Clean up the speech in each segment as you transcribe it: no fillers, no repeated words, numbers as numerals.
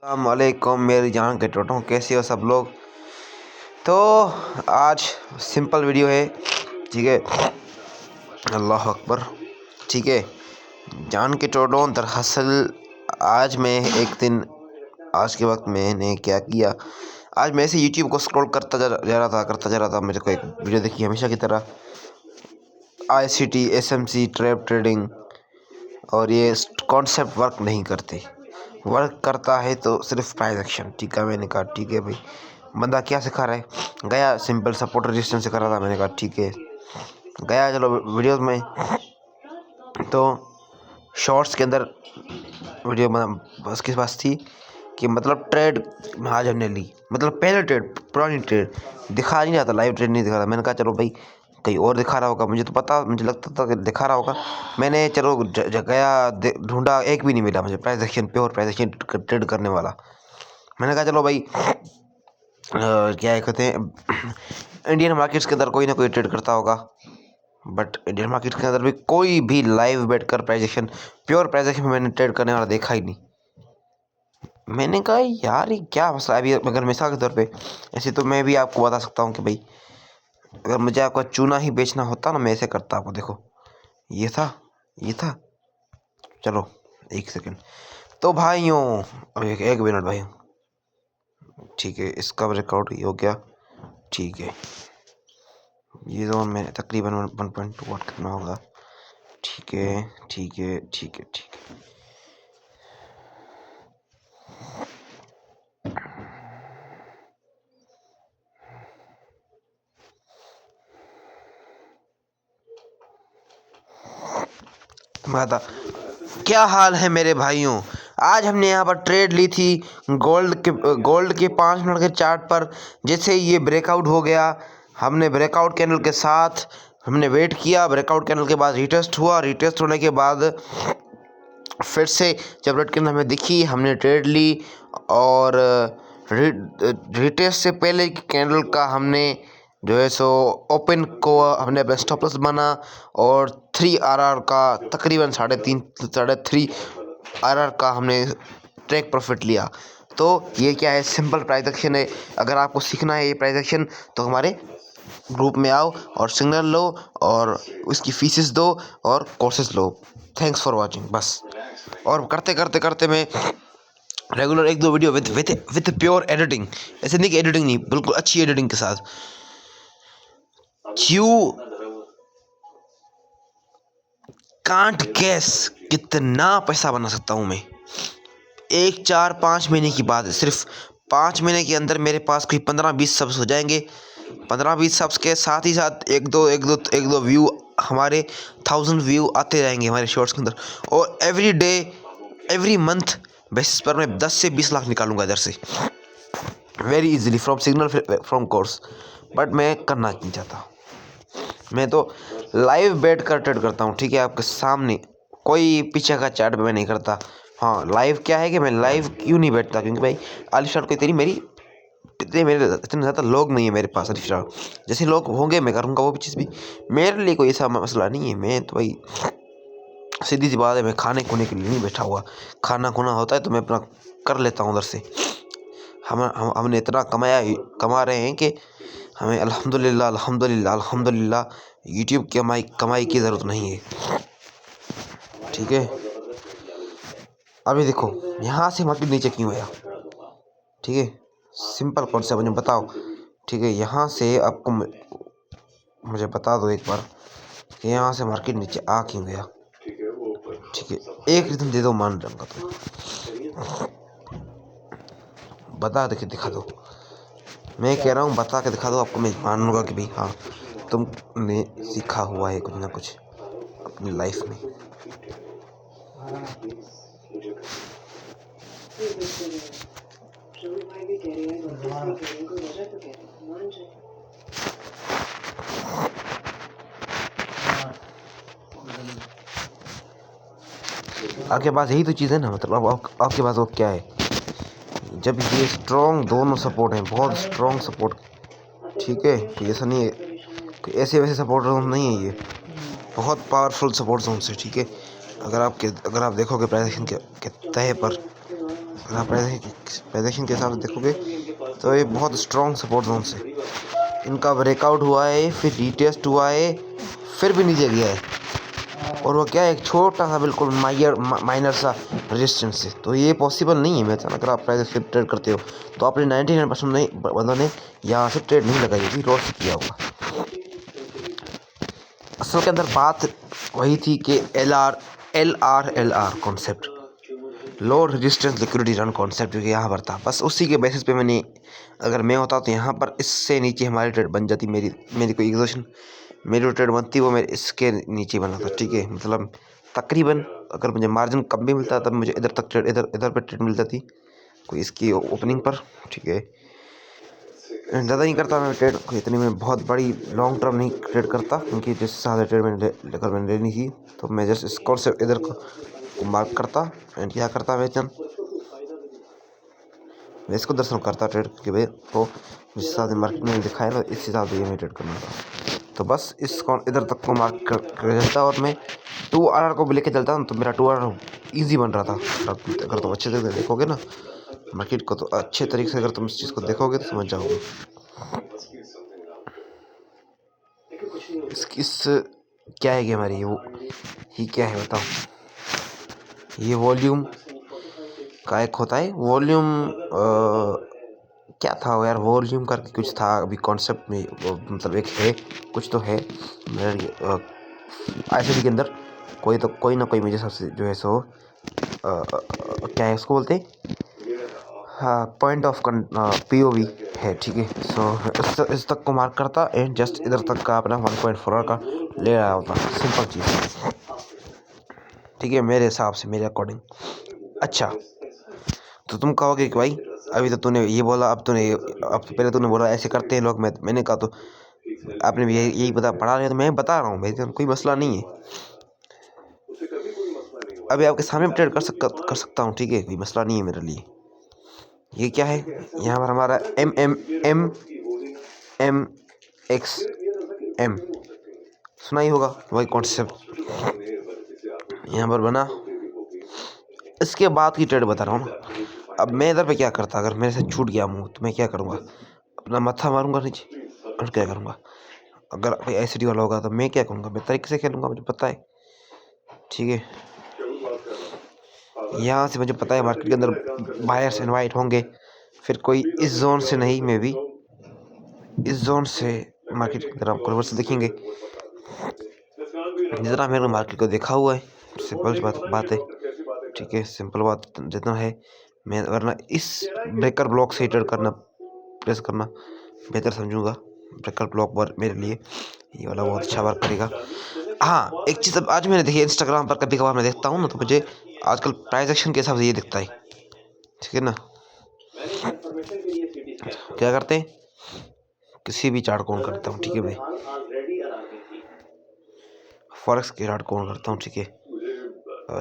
अस्सलामुअलैकुम मेरी जान के टोटों, कैसे हो सब लोग। तो आज सिंपल वीडियो है, ठीक है। अल्लाह अकबर, ठीक है। जान के टोटों, दरअसल आज मैं एक दिन आज के वक्त मैंने क्या किया। आज मैं ऐसे यूट्यूब को स्क्रॉल करता जा रहा था। मेरे को एक वीडियो देखी हमेशा की तरह, ICT SMC ट्रैप ट्रेडिंग, और ये कॉन्सेप्ट वर्क नहीं करते। वर्क करता है तो सिर्फ प्राइस एक्शन, ठीक है। मैंने कहा ठीक है भाई, बंदा क्या सिखा रहा है। गया सिंपल सपोर्ट रेजिस्टेंस सिखा रहा था। मैंने कहा ठीक है, गया चलो वीडियोस में। तो शॉर्ट्स के अंदर वीडियो बस किस पास थी कि मतलब ट्रेड आज हमने ली, मतलब पहले ट्रेड, पुरानी ट्रेड दिखा नहीं रहा था, लाइव ट्रेड नहीं दिखा रहा। मैंने कहा चलो भाई कहीं और दिखा रहा होगा, मुझे तो पता, मुझे लगता था कि दिखा रहा होगा। मैंने चलो गया ढूंढा, एक भी नहीं मिला मुझे price action, pure price action trade करने वाला। मैंने कहा चलो भाई क्या कहते हैं, इंडियन मार्केट्स के अंदर कोई ना कोई ट्रेड करता होगा, बट इंडियन मार्केट के अंदर भी कोई भी लाइव बैठ कर price action, pure price action में मैंने ट्रेड करने वाला देखा ही नहीं। मैंने कहा यार ये क्या मसला है। अभी अगर मिसाल के तौर पे ऐसे तो मैं भी आपको बता सकता हूँ कि भाई अगर मुझे आपका चूना ही बेचना होता ना, मैं ऐसे करता। आपको देखो, ये था। चलो एक सेकंड, तो भाइयों एक मिनट भाई, ठीक है। इसका रिकॉर्ड हो गया, ठीक है। ये जोन में तकरीबन 1.2 वाट करना होगा, ठीक है ठीक है ठीक है ठीक है। माता क्या हाल है मेरे भाइयों। आज हमने यहाँ पर ट्रेड ली थी गोल्ड के 5 मिनट के चार्ट पर। जैसे ये ब्रेकआउट हो गया, हमने ब्रेकआउट कैंडल के साथ हमने वेट किया। ब्रेकआउट कैंडल के बाद रिटेस्ट हुआ, रिटेस्ट होने के बाद फिर से जब रेड कैंडल हमें दिखी, हमने ट्रेड ली। और रिटेस्ट से पहले की कैंडल का हमने जो है सो ओपन को हमने अपना स्टॉप लॉस बना, और 3 RR का तकरीबन 3.5 RR का हमने ट्रेक प्रॉफिट लिया। तो ये क्या है, सिंपल प्राइस एक्शन है। अगर आपको सीखना है ये प्राइस एक्शन तो हमारे ग्रुप में आओ और सिग्नल लो और उसकी फीसेस दो और courses low. Thanks for watching बस। और करते करते करते मैं regular 1-2 video with pure editing, ऐसे नहीं कि एडिटिंग नहीं, बिल्कुल अच्छी एडिटिंग के साथ। यू कांट गैस कितना पैसा बना सकता हूँ मैं 4-5 महीने की बात है। सिर्फ 5 महीने के अंदर मेरे पास कोई 15-20 सब्स हो जाएंगे। 15-20 सब्स के साथ ही साथ एक दो व्यू, हमारे 1000 व्यू आते रहेंगे हमारे शॉर्ट्स के अंदर। और every day every month basis पर मैं 10 से 20 लाख निकालूंगा इधर से very easily from signal, from course. But मैं करना नहीं चाहता। मैं तो लाइव बैठ कर ट्रेड करता हूँ, ठीक है, आपके सामने। कोई पीछे का चैट मैं नहीं करता। हाँ, लाइव क्या है कि मैं लाइव क्यों नहीं बैठता, क्योंकि भाई आलिशान कोई तेरी मेरी इतने ज़्यादा लोग नहीं है मेरे पास। आलिशान जैसे लोग होंगे मैं करूँगा वो भी चीज़ भी। मेरे लिए कोई ऐसा मसला नहीं है। मैं तो भाई सीधी सी बात है, मैं खाने खुने के लिए नहीं बैठा हुआ। खाना खुना होता है तो मैं अपना कर लेता हूँ उधर से। हमने इतना कमा रहे हैं कि हमें अल्हम्दुलिल्लाह अल्हम्दुलिल्लाह अल्हम्दुलिल्लाह यूट्यूब की कमाई की ज़रूरत नहीं है, ठीक है। अभी देखो यहाँ से मार्केट नीचे क्यों आया, ठीक है। सिंपल कॉन्सेप्ट मुझे बताओ, ठीक है। यहाँ से आपको मुझे बता दो एक बार कि यहाँ से मार्केट नीचे आ क्यों गया, ठीक है। एक रीज़न दे दो, मान जाऊँगा तो बता दे के दिखा दो। मैं कह रहा हूँ बता के दिखा दो, आपको मैं मानूंगा कि भाई हाँ तुमने सीखा हुआ है कुछ ना कुछ अपनी लाइफ में। आपके पास यही तो चीज़ है ना, मतलब आपके पास वो क्या है, जब ये स्ट्रॉन्ग दोनों सपोर्ट हैं, बहुत स्ट्रॉन्ग सपोर्ट, ठीक है। कोई ऐसा नहीं है कि ऐसे वैसे सपोर्ट जोन नहीं है, ये बहुत पावरफुल सपोर्ट जोन है, ठीक है। अगर आप देखोगे प्राइस एक्शन के तह पर अगर आप प्राइजेशन के हिसाब से देखोगे तो ये बहुत स्ट्रॉन्ग सपोर्ट जोन से इनका ब्रेकआउट हुआ है, फिर रीटेस्ट हुआ है, फिर भी नीचे गया है। और वो क्या है, एक छोटा सा बिल्कुल माइनर सा रेजिस्टेंस है। तो ये पॉसिबल नहीं है। मैं अगर आप प्राइस से ट्रेड करते हो तो आपने 99% नहीं बंदों ने यहाँ से ट्रेड नहीं लगाई होगी, लॉस किया होगा। असल के अंदर बात वही थी कि L R concept, low resistance liquidity run concept जो कि यहाँ पर था, बस उसी के बेसिस पे मैंने, अगर मैं होता तो यहाँ पर इससे नीचे हमारी ट्रेड बन जाती। मेरी कोई एग्जोशन मेरी जो ट्रेड बनती वो मेरे इसके नीचे बना था, ठीक है। मतलब तकरीबन अगर मुझे मार्जिन कम भी मिलता तब मुझे इधर तक ट्रेड इधर पर ट्रेड मिल जाती कोई इसकी ओपनिंग पर, ठीक है। ज़्यादा नहीं करता मैं ट्रेड, इतनी मैं बहुत बड़ी लॉन्ग टर्म नहीं ट्रेड करता, क्योंकि जिस हिसाब से ट्रेड मैंने लेनी थी तो मैं जस्ट इसको से इधर को मार्क करता एंड क्या करता मैं इसको दर्शन करता ट्रेड के भाई तो जिस हिसाब से मार्केट में दिखाया ना इस हिसाब से मैं ट्रेड करना था। तो बस इसको इधर तक को मार्क कर चलता और मैं 2RR को भी लेके चलता ना तो मेरा 2RR ईजी बन रहा था। अगर तुम अच्छे से देखोगे ना मार्केट को, तो अच्छे तरीके से अगर तुम इस चीज़ को देखोगे तो समझ जाओगे। इस क्या है कि हमारी वो ये क्या है बताओ। ये वॉल्यूम का एक होता है वॉल्यूम, क्या था वो यार, वॉल्यूम करके कुछ था अभी कॉन्सेप्ट में, मतलब एक है कुछ तो है ICD के अंदर कोई ना कोई मेरे हिसाब से जो है सो क्या है उसको बोलते हैं, हाँ पॉइंट ऑफ POV है, ठीक है। सो इस तक को मार्क करता एंड जस्ट इधर तक का अपना 1.4 का ले रहा होता, सिंपल चीज़, ठीक है मेरे हिसाब से, मेरे अकॉर्डिंग। अच्छा तो तुम कहोगे कि भाई अभी तो तूने ये बोला, अब पहले तूने बोला ऐसे करते हैं लोग, मैंने कहा तो आपने भी यही पढ़ा रहे, तो मैं बता रहा हूँ भाई तो कोई मसला नहीं है। अभी आपके सामने ट्रेड कर सकता हूँ, ठीक है, कोई मसला नहीं है मेरे लिए। ये क्या है, यहाँ पर हमारा MMMXM सुना ही होगा, वही कॉन्सेप्ट यहाँ पर बना। इसके बाद की ट्रेड बता रहा हूँ ना। अब मैं इधर पे क्या करता, अगर मेरे से छूट गया मुँह तो मैं क्या करूँगा, अपना मत्था मारूंगा नीचे और क्या करूँगा। अगर कोई ICD वाला होगा तो मैं क्या करूँगा, मैं तरीके से खेलूँगा, मुझे पता है, ठीक है। यहाँ से मुझे पता है मार्केट के अंदर बायर्स इनवाइट होंगे, फिर कोई इस जोन से नहीं, मे भी इस जोन से मार्केट की तरफ आपको रिवर्स देखेंगे। जितना मैंने मार्केट को देखा हुआ है, सिंपल बात है, ठीक है, सिंपल बात जितना है, मैं वरना इस ब्रेकर ब्लॉक से ट्रेड करना प्रेस करना बेहतर समझूंगा। ब्रेकर ब्लॉक पर मेरे लिए ये वाला बहुत अच्छा वर्क करेगा। हाँ एक चीज़ अब आज मैंने देखी इंस्टाग्राम पर, कभी कभार मैं देखता हूँ ना तो मुझे आजकल प्राइस एक्शन के हिसाब से ये दिखता है, ठीक है ना। क्या करते हैं, किसी भी चार्ट को ऑन करता हूँ, ठीक है भाई, फॉरेक्स के चार्ट को ऑन करता हूँ, ठीक है।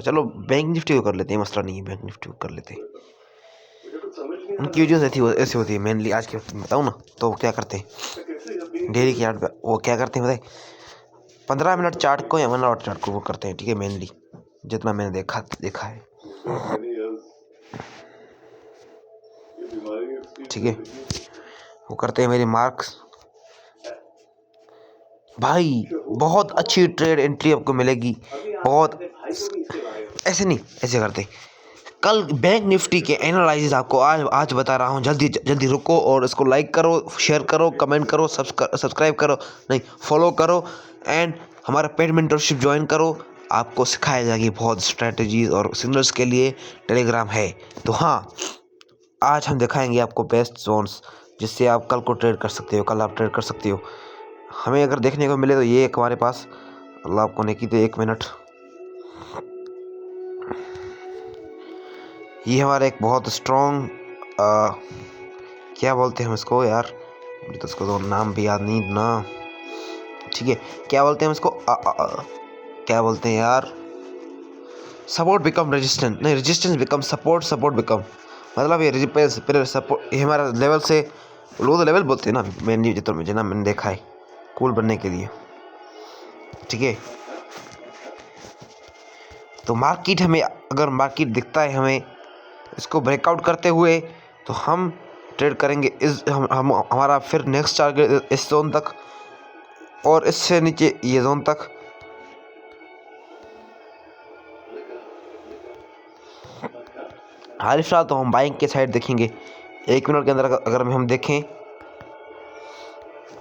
चलो बैंक निफ्टी को कर लेते हैं, मसला नहीं है, बैंक निफ्टी को कर लेते हैं। उनकी वीडियोस ऐसी होती है मेनली, आज के वक्त में बताऊँ ना तो क्या करते हैं डेली के चार्ट पे, वो क्या करते हैं बताए, 15 मिनट चार्ट को या 1 आवर चार्ट को वो करते हैं, ठीक है, मेनली जितना मैंने देखा है, ठीक है। वो करते हैं मेरे मार्क्स, भाई बहुत अच्छी ट्रेड एंट्री आपको मिलेगी, बहुत ऐसे नहीं, ऐसे करते कल बैंक निफ्टी के एनालिसिस आपको आज बता रहा हूँ। जल्दी रुको और इसको लाइक करो, शेयर करो, कमेंट करो, सब्सक्राइब करो, नहीं फॉलो करो एंड हमारा पेड मेंटरशिप ज्वाइन करो। आपको सिखाया जाएगी बहुत स्ट्रेटजीज और सिग्नल्स के लिए टेलीग्राम है। तो हाँ आज हम दिखाएंगे आपको बेस्ट जोन्स जिससे आप कल को ट्रेड कर सकते हो, कल आप ट्रेड कर सकते हो। हमें अगर देखने को मिले तो ये एक हमारे पास, अल्लाह आपको नेकी दे, 1 मिनट, ये हमारा एक बहुत स्ट्रॉन्ग क्या बोलते हैं हम इसको यार, मुझे तो इसको तो नाम भी याद नहीं ना, ठीक है, क्या बोलते हैं हम इसको क्या बोलते हैं यार, सपोर्ट बिकम रेजिस्टेंस, नहीं resistance become support, support become, मतलब ये सपोर्ट, ये हमारा लेवल से लोग तो लेवल बोलते हैं ना मैंने जितना मैंने देखा है कूल बनने के लिए, ठीक है। तो मार्केट हमें, अगर मार्केट दिखता है हमें इसको ब्रेकआउट करते हुए तो हम ट्रेड करेंगे इस हम हमारा फिर नेक्स्ट टारगेट इस जोन तक और इससे नीचे ये जोन तक। हाल फिलहाल तो हम बाइंग के साइड देखेंगे। 1 मिनट के अंदर अगर हम देखें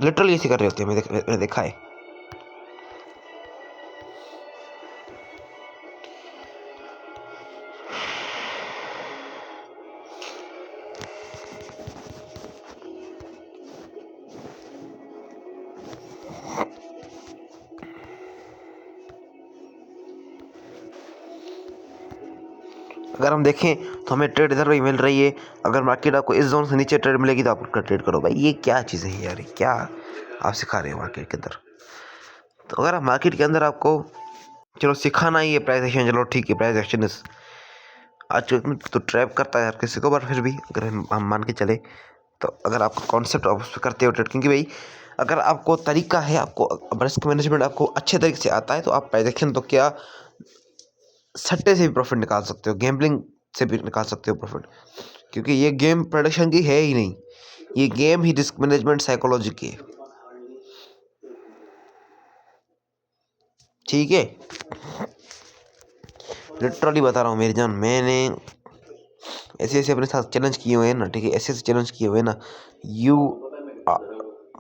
लिटरली ऐसे कर रहे होते हैं, मैंने देखा है। अगर हम देखें तो हमें ट्रेड इधर भी मिल रही है। अगर मार्केट आपको इस जोन से नीचे ट्रेड मिलेगी तो आप ट्रेड करो। भाई ये क्या चीज़ है यार, क्या आप सिखा रहे हो मार्केट के अंदर? तो अगर आप मार्केट के अंदर आपको चलो सिखाना ही है प्राइस एक्शन, चलो ठीक है प्राइस एक्शन आज तो ट्रैप करता है हर किसी को, पर फिर भी अगर हम मान के चले तो अगर आपका कॉन्सेप्ट आप उस पर करते हो ट्रेड, क्योंकि भाई अगर आपको तरीका है, आपको रिस्क मैनेजमेंट आपको अच्छे तरीके से आता है तो आप प्राइस एक्शन तो क्या सट्टे से भी प्रॉफिट निकाल सकते हो, गैम्बलिंग से भी निकाल सकते हो प्रॉफिट, क्योंकि ये गेम प्रोडक्शन की है ही नहीं, ये गेम ही रिस्क मैनेजमेंट साइकोलॉजी की है। ठीक है, लिटरली बता रहा हूँ मेरी जान, मैंने ऐसे ऐसे अपने साथ चैलेंज किए हुए हैं ना, ठीक है, ऐसे ऐसे चैलेंज किए हुए हैं ना, यू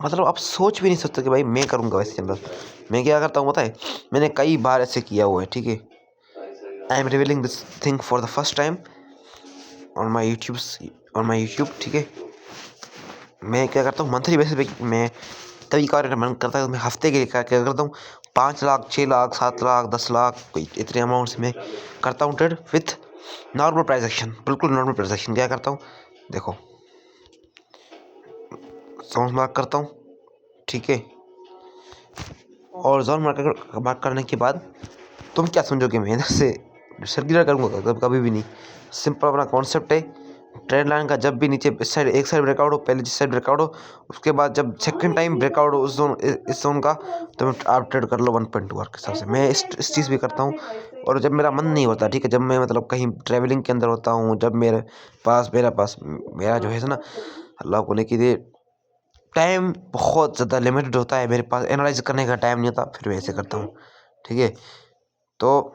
मतलब आप सोच भी नहीं सकते कि भाई मैं करूँगा वैसे चैलेंज। मैं क्या करता हूँ पता है, मैंने कई बार ऐसे किया हुआ है। ठीक है, I am revealing this thing for the first time on my YouTube. ठीक है, मैं क्या करता हूँ मंथली बेसिस पे, मैं तभी कार्य मन करता है, मैं हफ्ते के लिए क्या करता हूँ 5 लाख 6 लाख 7 लाख 10 लाख कोई इतने अमाउंट से मैं करता हूँ trade with normal price action, बिल्कुल नॉर्मल प्राइस एक्शन। क्या करता हूँ देखो, जोन मार्क करता हूँ, ठीक है, और जोन मार्क करने के बाद तुम क्या समझोगे मैं इधर से सर्कुलर करूँगा? कभी भी नहीं। सिंपल अपना कॉन्सेप्ट है, ट्रेंड लाइन का जब भी नीचे इस साइड एक साइड ब्रेकआउट हो, पहले जिस साइड ब्रेकआउट हो, उसके बाद जब सेकंड टाइम ब्रेकआउट हो इस जोन का, तो आप ट्रेड कर लो 1.2 आवर के हिसाब से। मैं इस चीज़ भी करता हूँ। और जब मेरा मन नहीं होता, ठीक है, जब मैं मतलब कहीं ट्रैवलिंग के अंदर होता हूँ, जब मेरे पास मेरा जो है ना, अल्लाह को लेके दे, टाइम बहुत ज़्यादा लिमिटेड होता है, मेरे पास एनालाइज करने का टाइम नहीं होता, फिर मैं ऐसे करता हूँ। ठीक है, तो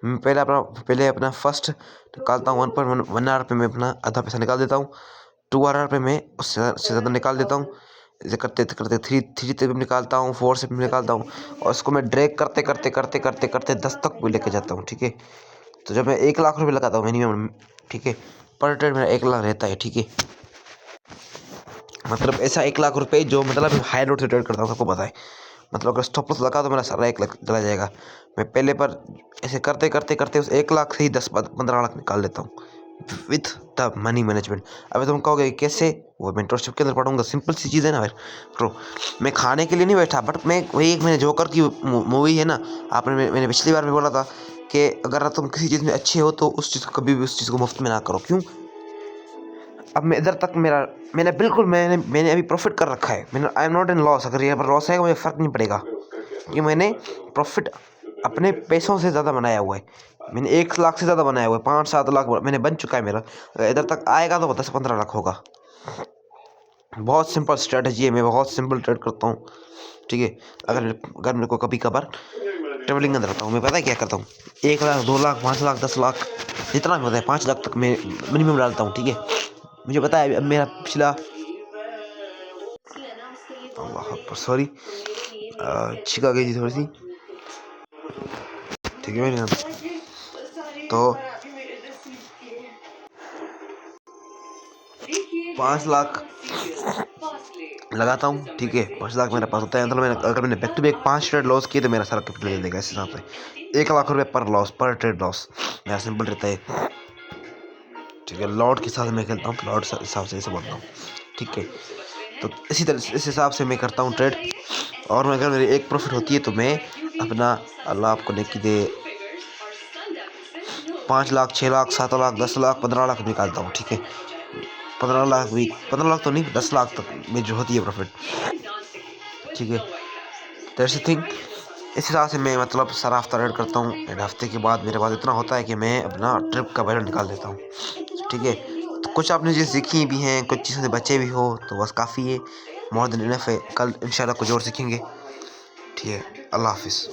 मैं पहले अपना फर्स्ट निकालता हूँ 1.1 आवर पे मैं अपना आधा पैसा निकाल देता हूँ। 2 आवर पे मैं उससे ज़्यादा निकाल देता हूँ। ऐसे करते करते थ्री से भी निकालता हूँ, 4 से भी निकालता हूँ, और उसको मैं ड्रैग करते करते करते करते करते 10 तक भी लेके जाता हूँ। ठीक है, तो जब मैं 1 लाख रुपये लगाता हूँ मिनिमम, ठीक है, पर ट्रेड मेरा 1 लाख रहता है। ठीक है, मतलब ऐसा 1 लाख रुपये जो मतलब हाई रोड से ट्रेड करता हूँ, सबको पता है। मतलब अगर स्टॉप लॉस लगा तो मेरा सारा 1 लाख चला जाएगा। मैं पहले पर ऐसे करते करते करते उस 1 लाख से ही 10-15 लाख निकाल लेता हूँ विथ द मनी मैनेजमेंट। अभी तुम कहोगे कैसे, वो मेंटरशिप के अंदर पढ़ूंगा, सिंपल सी चीज़ है ना ब्रो। मैं खाने के लिए नहीं बैठा, बट मैं वही एक मैंने जोकर की मूवी है ना, आपने मैंने पिछली बार में बोला था कि अगर तुम किसी चीज़ में अच्छे हो तो उस चीज़ को कभी भी उस चीज़ को मुफ्त में ना करो। क्यों? अब मैं इधर तक मैंने अभी प्रॉफिट कर रखा है, मैंने I am not in loss. अगर यहाँ पर लॉस आएगा मुझे फ़र्क नहीं पड़ेगा, कि मैंने प्रॉफिट अपने पैसों से ज़्यादा बनाया हुआ है। मैंने 1 लाख से ज़्यादा बनाया हुआ है, 5-7 लाख मैंने बन चुका है मेरा। अगर इधर तक आएगा तो 10-15 लाख होगा। बहुत सिंपल स्ट्रेटजी है, मैं बहुत सिंपल ट्रेड करता हूँ। ठीक है, अगर अगर मेरे को कभी कभार ट्रेवलिंग अंदर रहता हूँ, मैं पता है क्या करता हूँ, 1 लाख 2 लाख 5 लाख 10 लाख जितना भी होता है 5 लाख तक मैं मिनिमम डालता हूँ। ठीक है, मुझे पता है अब मेरा पिछला, अल्लाह अकबर, सॉरी छिका गई थी थोड़ी सी। ठीक है, मैंने तो 5 लाख लगाता हूँ। ठीक है, 5 लाख मेरे पास होता है, मतलब अगर मैंने back to back 5 trade loss किए तो मेरा सारा कैपिटल दे देगा इस हिसाब से। 1 लाख रुपये पर लॉस, पर ट्रेड लॉस मेरा सिंपल रहता है। ठीक है, लॉट के साथ मैं खेलता हूँ, लॉट हिसाब से ऐसे बोलता हूँ। ठीक है, तो इसी तरह इस हिसाब से मैं करता हूँ ट्रेड। और अगर मेरी एक प्रॉफिट होती है तो मैं अपना, अल्लाह आपको नेकी दे, 5 लाख 6 लाख 7 लाख 10 लाख 15 लाख निकालता हूँ। ठीक है, 15 लाख तो नहीं, 10 लाख तक में जो होती है प्रॉफिट। ठीक है, दैट्स द थिंग। इस हिसाब से मैं मतलब सारा हफ्ता रेड करता हूँ एंड हफ्ते के बाद मेरे पास इतना होता है कि मैं अपना ट्रिप का बजट निकाल देता हूँ। ठीक है, तो कुछ आपने चीज़ सीखी भी हैं, कुछ चीज़ों से बचे भी हो तो बस काफ़ी है, मोर देन इनफ है। कल इंशाल्लाह कुछ और सीखेंगे। ठीक है, अल्लाह हाफिज़।